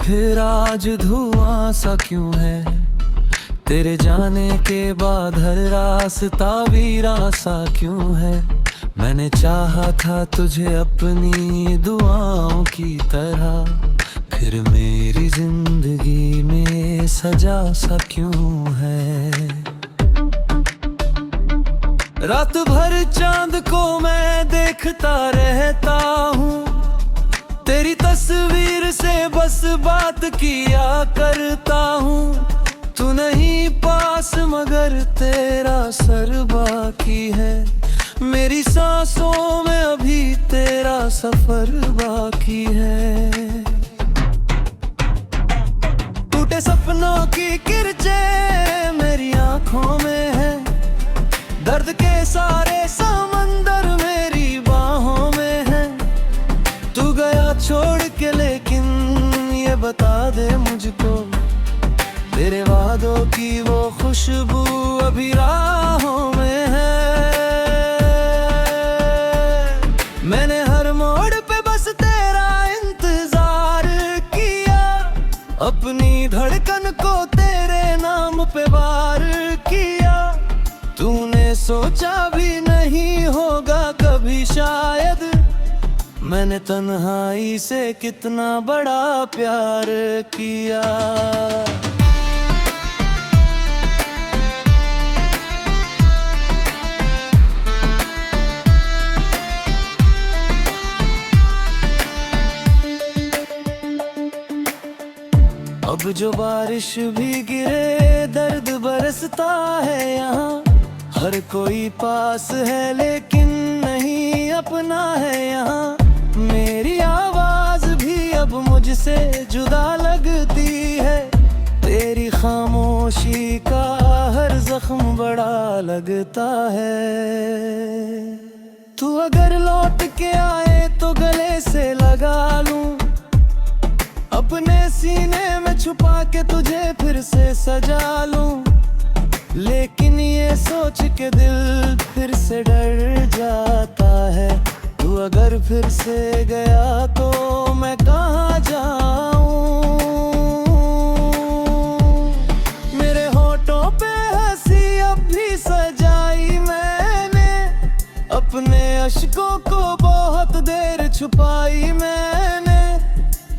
फिर आज धुआं सा क्यों है? तेरे जाने के बाद हर रास्ता वीरा सा क्यों है? मैंने चाहा था तुझे अपनी दुआओं की तरह, फिर मेरी जिंदगी में सजा सा क्यों है? रात भर चांद को मैं देखता रहता हूँ, तेरी तस्वीर से बस बात किया करता हूँ। तू नहीं पास मगर तेरा सर बाकी है, मेरी सांसों में अभी तेरा सफर बाकी है। टूटे सपनों की किरचें मेरी आंखों में है, दर्द के सारे समंदर मेरी बाहों में है। तू गया छोड़ के लेकिन ये बता दे मुझको, तेरे वादों की वो खुशबू अभी राहों में है। मैंने हर मोड़ पे बस तेरा इंतजार किया, अपनी धड़कन को तेरे नाम पे वार किया। तूने सोचा भी नहीं होगा कभी शायद, मैंने तन्हाई से कितना बड़ा प्यार किया। अब जो बारिश भी गिरे दर्द बरसता है यहाँ, हर कोई पास है लेकिन नहीं अपना है यहाँ। मेरी आवाज भी अब मुझसे जुदा लगती है, तेरी खामोशी का हर जख्म बड़ा लगता है। तू अगर लौट के आए तो गले से लगा लूं, अपने सीने में छुपा के तुझे फिर से सजा लूं। लेकिन ये सोच के दिल फिर से डर जाता है, तू अगर फिर से गया तो मैं कहाँ जाऊं? मेरे होठों पे हंसी अब भी सजाई मैंने, अपने अश्कों को बहुत देर छुपाई मैंने।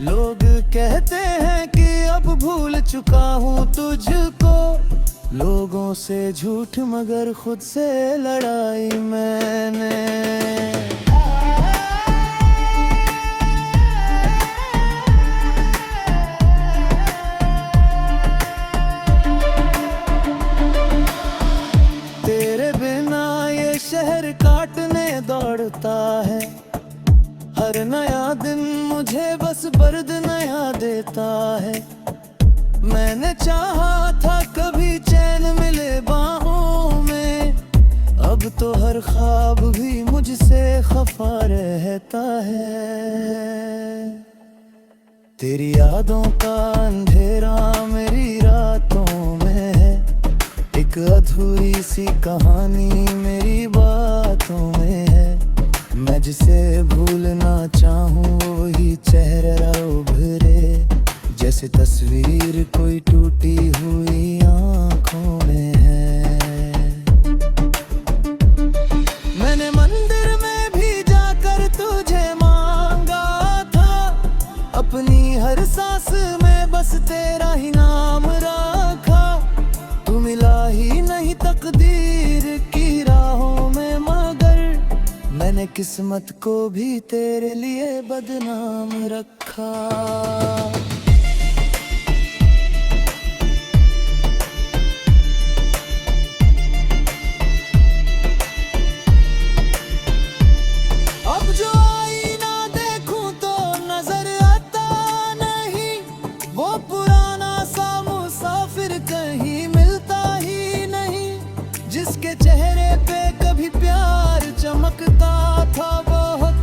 लोग कहते हैं कि अब भूल चुका हूँ तुझको, लोगों से झूठ मगर खुद से लड़ाई मैंने। तेरे बिना ये शहर काटने दौड़ता है, हर नया दिन मुझे बस बर्द नया देता है। मैंने चाहा था कभी चैन मिले बाहों में, अब तो हर ख्वाब भी मुझसे खफा रहता है। तेरी यादों का अंधेरा मेरी रातों में है, एक अधूरी सी कहानी मेरी बातों में है। मैं जिसे भूलना चाहूँ वही चेहरा उभरे, जैसे तस्वीर कोई टूटी हुई आँखों में है। मैंने मंदिर में भी जाकर तुझे मांगा था, अपनी हर सांस में बस तेरा ही नाम रखा। तू मिला ही नहीं तकदीर की राहों में, मगर मैंने किस्मत को भी तेरे लिए बदनाम रखा। अब जो आईना देखूं तो नजर आता नहीं, वो पुराना सा मुसाफिर कहीं मिलता ही नहीं। जिसके चेहरे पे कभी प्यार चमकता था बहुत,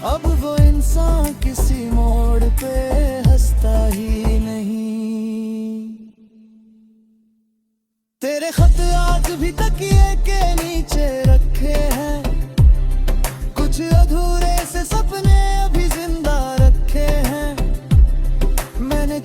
अब वो इंसान किसी मोड़ पे हंसता ही नहीं। तेरे खत आज भी तकिए के नीचे रखे हैं, कुछ अधूरे से सपने अभी जिंदा रखे हैं। मैंने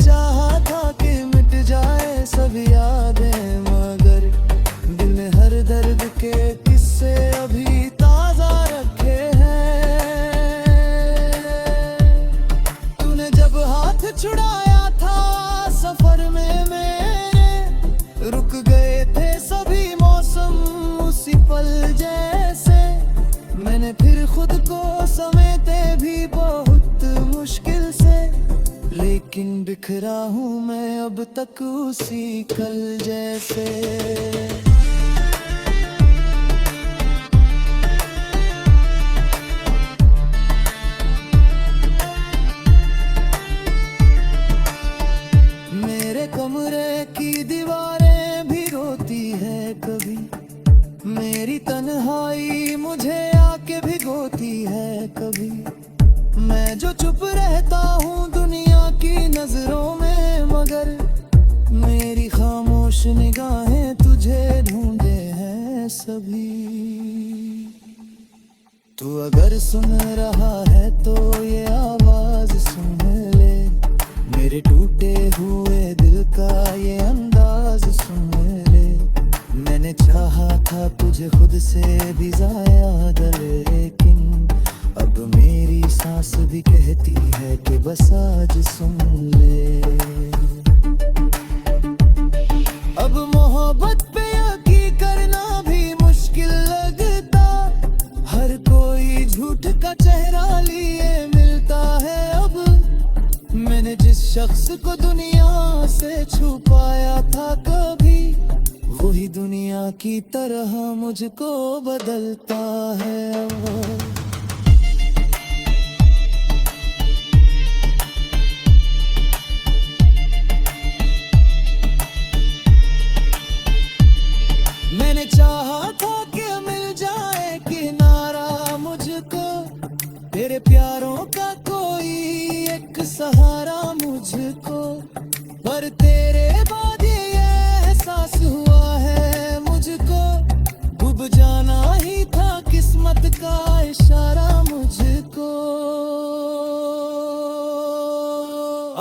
बिखरा हूँ मैं अब तक उसी कल जैसे। मेरे कमरे की दीवारें भी रोती है कभी, मेरी तन्हाई मुझे आके भिगोती है कभी। मैं जो चुप रहता हूँ दुनिया की नजरों में, मगर मेरी खामोश निगाहें तुझे ढूंढे हैं सभी। तू अगर सुन रहा है तो ये आवाज सुन ले, मेरे टूटे हुए दिल का ये अंदाज सुन ले। मैंने चाहा था तुझे खुद से भी ज्यादा, लेकिन अब मेरी सांस भी कहती है कि बस आज सुन ले। अब मोहब्बत पे यकीन करना भी मुश्किल लगता, हर कोई झूठ का चेहरा लिए मिलता है अब। मैंने जिस शख्स को दुनिया से छुपाया था कभी, वही दुनिया की तरह मुझको बदलता है अब। मैंने चाहा था कि मिल जाए किनारा मुझको, तेरे प्यारों का कोई एक सहारा मुझको। पर तेरे बाद ये एहसास हुआ है मुझको, डूब जाना ही था किस्मत का इशारा मुझको।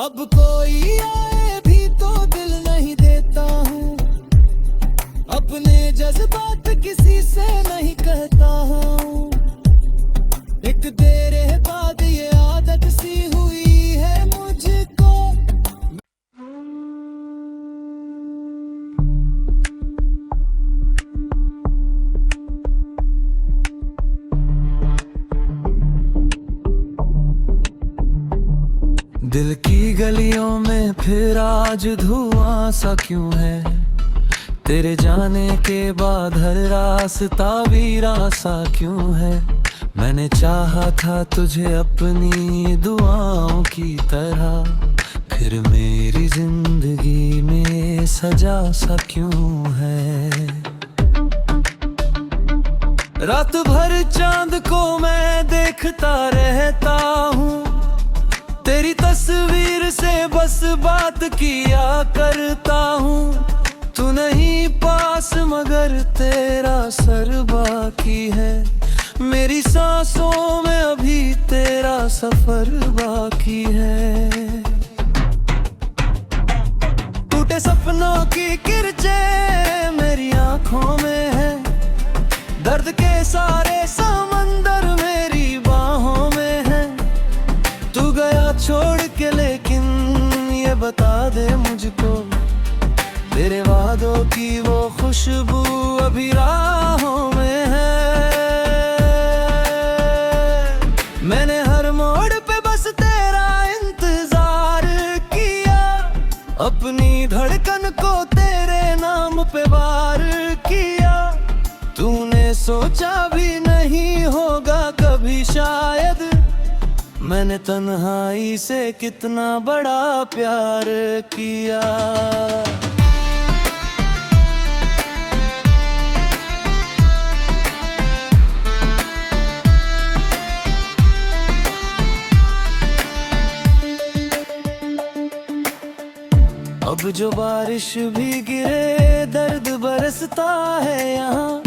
अब कोई आए भी तो दिल नहीं देता हूँ, अपने जज्बात किसी से नहीं कहता हूँ। एक तेरे बाद ये आदत सी हुई है मुझको। दिल की गलियों में फिर आज धुआं सा क्यों है, तेरे जाने के बाद हर रास्ता वीरा सा क्यों है। मैंने चाहा था तुझे अपनी दुआओं की तरह, फिर मेरी जिंदगी में सजा सा क्यों है। रात भर चांद को मैं देखता रहता हूँ, तेरी तस्वीर से बस बात किया करता हूँ। तू नहीं पास मगर तेरा सर बाकी है, मेरी सांसों में अभी तेरा सफर बाकी है। टूटे सपनों की किरचें मेरी आंखों में है, दर्द के सारे समंदर मेरी बाहों में है। तू गया छोड़ के लेकिन ये बता दे मुझको, तेरे वादों की वो खुशबू अभी राहों में है। मैंने हर मोड़ पे बस तेरा इंतजार किया, अपनी धड़कन को तेरे नाम पे वार किया। तूने सोचा भी नहीं होगा कभी शायद, मैंने तन्हाई से कितना बड़ा प्यार किया। अब जो बारिश भी गिरे दर्द बरसता है यहाँ,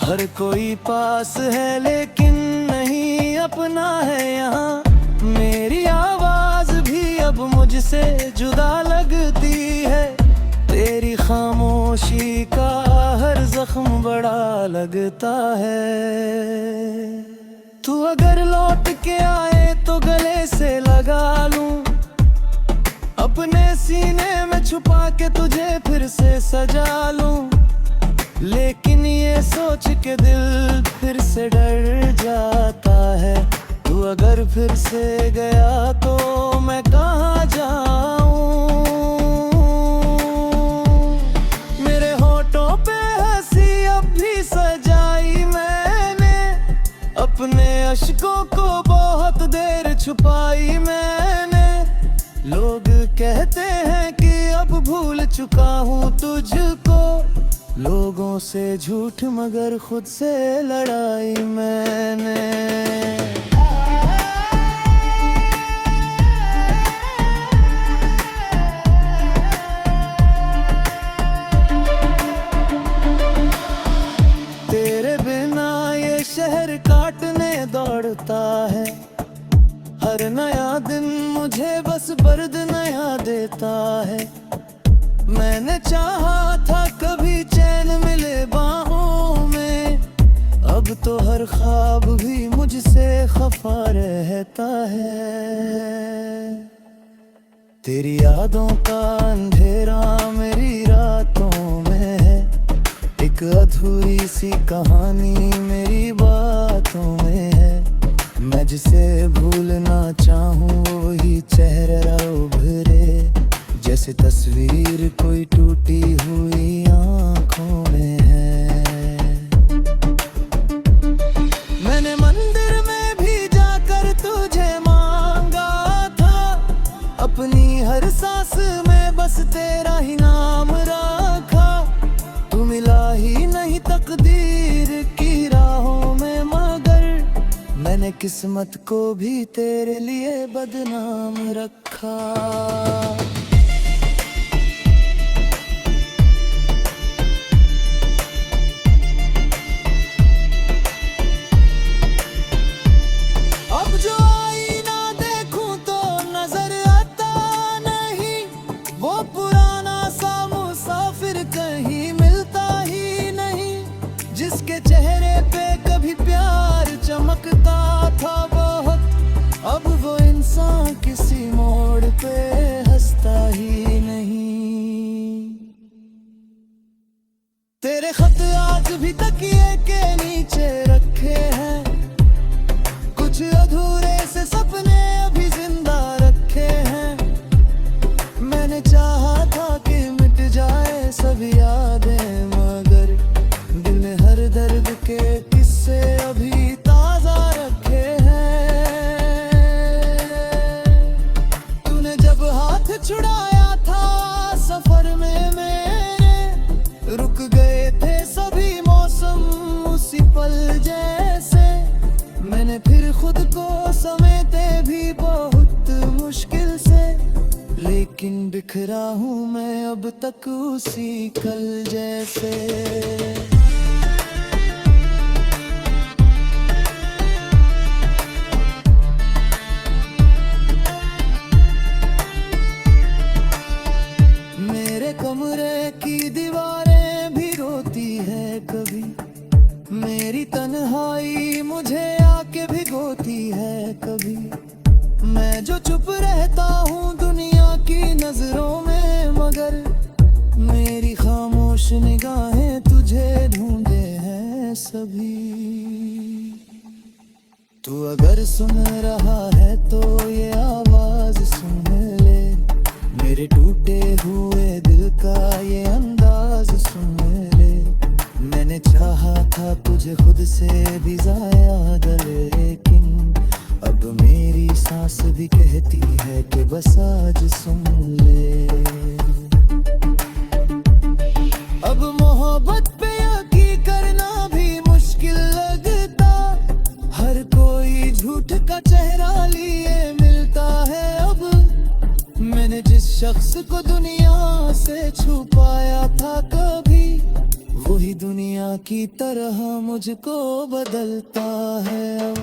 हर कोई पास है लेकिन नहीं अपना है यहाँ। मेरी आवाज भी अब मुझसे जुदा लगती है, तेरी खामोशी का हर जख्म बड़ा लगता है। तू अगर लौट के आए तो गले से लगा लूं, अपने सीने में छुपा के तुझे फिर से सजा लूं। लेकिन ये सोच के दिल फिर से डर जाता है, तू अगर फिर से गया तो मैं कहाँ जाऊं। चुका हूँ तुझको, लोगों से झूठ मगर खुद से लड़ाई मैंने। तेरे बिना ये शहर काटने दौड़ता है, हर नया दिन मुझे बस दर्द नया देता है। मैंने चाहा था कभी चैन मिले बाहों में, अब तो हर ख्वाब भी मुझसे खफा रहता है। तेरी यादों का अंधेरा मेरी रातों में है, एक अधूरी सी कहानी मेरी बातों में है। मैं जिसे भूलना चाहूँ वही चेहरा उभरे, जैसे तस्वीर कोई टूटी हुई आँखों में है। मैंने मंदिर में भी जाकर तुझे मांगा था, अपनी हर सांस में बस तेरा ही नाम रखा। तू मिला ही नहीं तकदीर की राहों में, मगर मैंने किस्मत को भी तेरे लिए बदनाम रखा। चेहरे पे कभी प्यार चमकता था बहुत, अब वो इंसान किसी मोड़ पे हंसता ही नहीं। तेरे खत आज भी तकिए के नीचे रखे हैं, कुछ अधूरे से सपने अभी जिंदा रखे हैं। मैंने चाहा था कि मिट जाए सब यादें, मगर दिल में हर दर्द के किस्से अभी ताजा रखे हैं। तूने जब हाथ छुड़ाया था सफर में मेरे, रुक गए थे सभी मौसम उसी पल जैसे। मैंने फिर खुद को समेटे भी बहुत मुश्किल से, लेकिन बिखरा हूँ मैं अब तक उसी कल जैसे। कमरे की दीवारें भी रोती है कभी, मेरी तन्हाई मुझे आके भिगोती है कभी। मैं जो चुप रहता हूँ दुनिया की नजरों में, मगर मेरी खामोश निगाहें तुझे ढूंढे हैं सभी। तू अगर सुन रहा है तो ये आवाज सुन ले, मेरे टूटे हुए दिल का ये अंदाज सुन ले। मैंने चाहा था तुझे खुद से भी ज्यादा, लेकिन अब मेरी सांस भी कहती है कि बस आज सुन ले। अब मोहब्बत पे यकीन करना भी मुश्किल लगता, हर कोई झूठ का चेहरा लिए मिलता है अब। मैंने जिस शख्स को दुनिया से छुपाया था कभी, वही दुनिया की तरह मुझको बदलता है अब।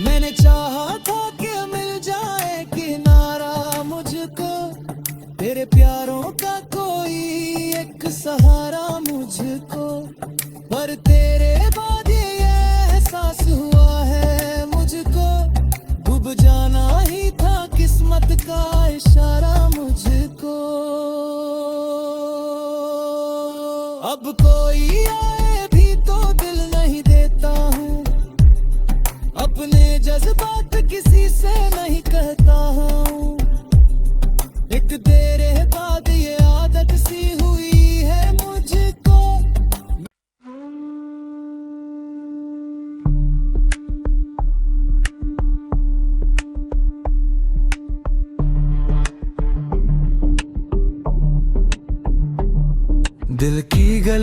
मैंने चाहा था कि मिल जाए किनारा मुझको, तेरे प्यारों का कोई एक सहारा मुझको। पर तेरे बाद ये एहसास हुआ है मुझको, डूब जाना ही था किस्मत का इशारा मुझको। अब कोई आए भी तो दिल नहीं देता हूँ, अपने जज्बात किसी से नहीं कहता हूँ। एक तेरे बाद ये आदत सी हुई है मुझको।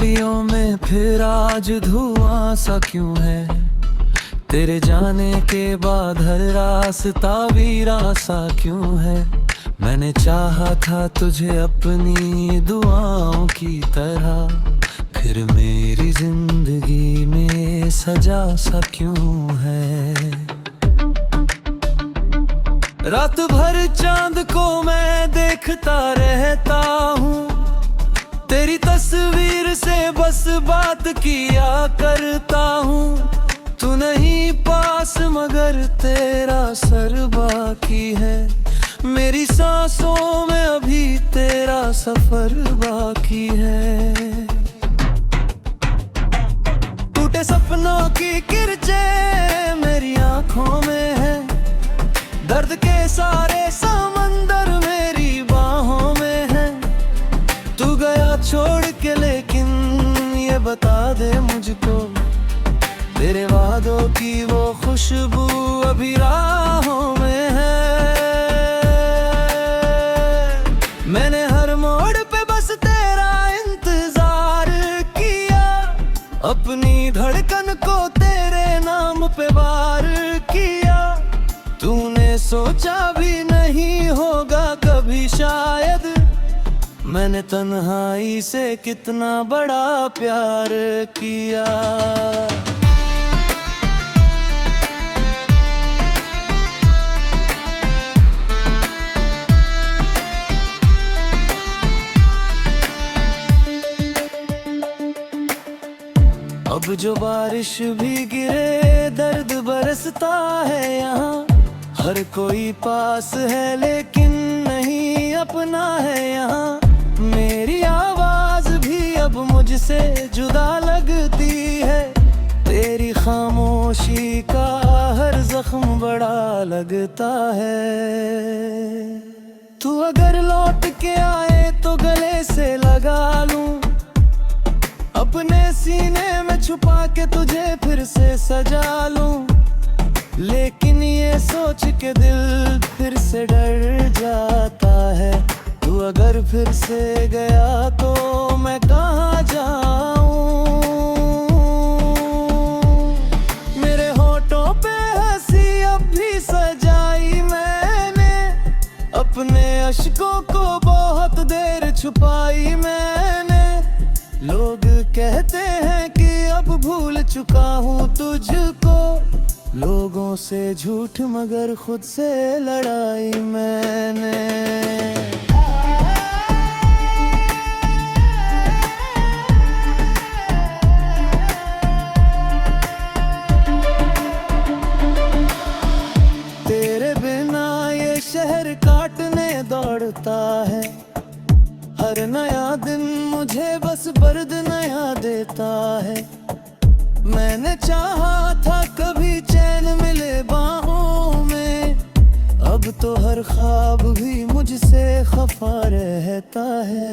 गलियों में फिर आज धुआं सा क्यों है? तेरे जाने के बाद हर रास्ता वीरा सा क्यों है? मैंने चाहा था तुझे अपनी दुआओं की तरह, फिर मेरी जिंदगी में सजा सा क्यों है? रात भर चांद को मैं देखता रहता हूँ, तेरी तस्वीर से बस बात किया करता हूँ। तू नहीं पास मगर तेरा सर बाकी है, मेरी सांसों में अभी तेरा सफर बाकी है। टूटे सपनों की किरचें मेरी आंखों में है, दर्द के सारे समंदर मेरी बाहों में है। तू गया छोड़ के लेकिन ये बता दे मुझको, तेरे वादों की वो खुशबू अभी राहों में है। मैंने हर मोड़ पे बस तेरा इंतजार किया, अपनी धड़कन को तेरे नाम पे वार किया। तूने सोचा भी नहीं होगा कभी शायद, मैंने तन्हाई से कितना बड़ा प्यार किया। अब जो बारिश भी गिरे दर्द बरसता है यहाँ, हर कोई पास है लेकिन नहीं अपना है यहाँ। मेरी आवाज भी अब मुझसे जुदा लगती है, तेरी खामोशी का हर जख्म बड़ा लगता है। तू अगर लौट के आए तो गले से लगा लूं, अपने सीने में छुपा के तुझे फिर से सजा लूं। लेकिन ये सोच के दिल फिर से डर जाता है, तू अगर फिर से गया तो मैं कहाँ जाऊं? मेरे होठों पे हंसी अब भी सजाई मैंने, अपने अश्कों को बहुत देर छुपाई मैंने। लोग कहते हैं कि अब भूल चुका हूँ तुझको, लोगों से झूठ मगर खुद से लड़ाई मैंने। तेरे बिना ये शहर काटने दौड़ता है, हर नया दिन मुझे बस बर्द नया देता है। मैंने चाहा था कभी चैन मिले बाहों में, अब तो हर ख्वाब भी मुझसे खफा रहता है।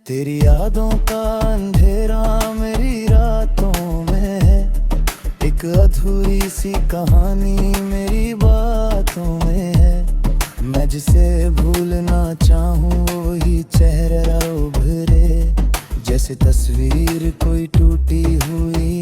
तेरी यादों का अंधेरा मेरी रातों में है, एक अधूरी सी कहानी मेरी बातों में है। मैं जिसे भूलना चाहूँ वही चेहरा उभरे, जैसे तस्वीर कोई टूटी हुई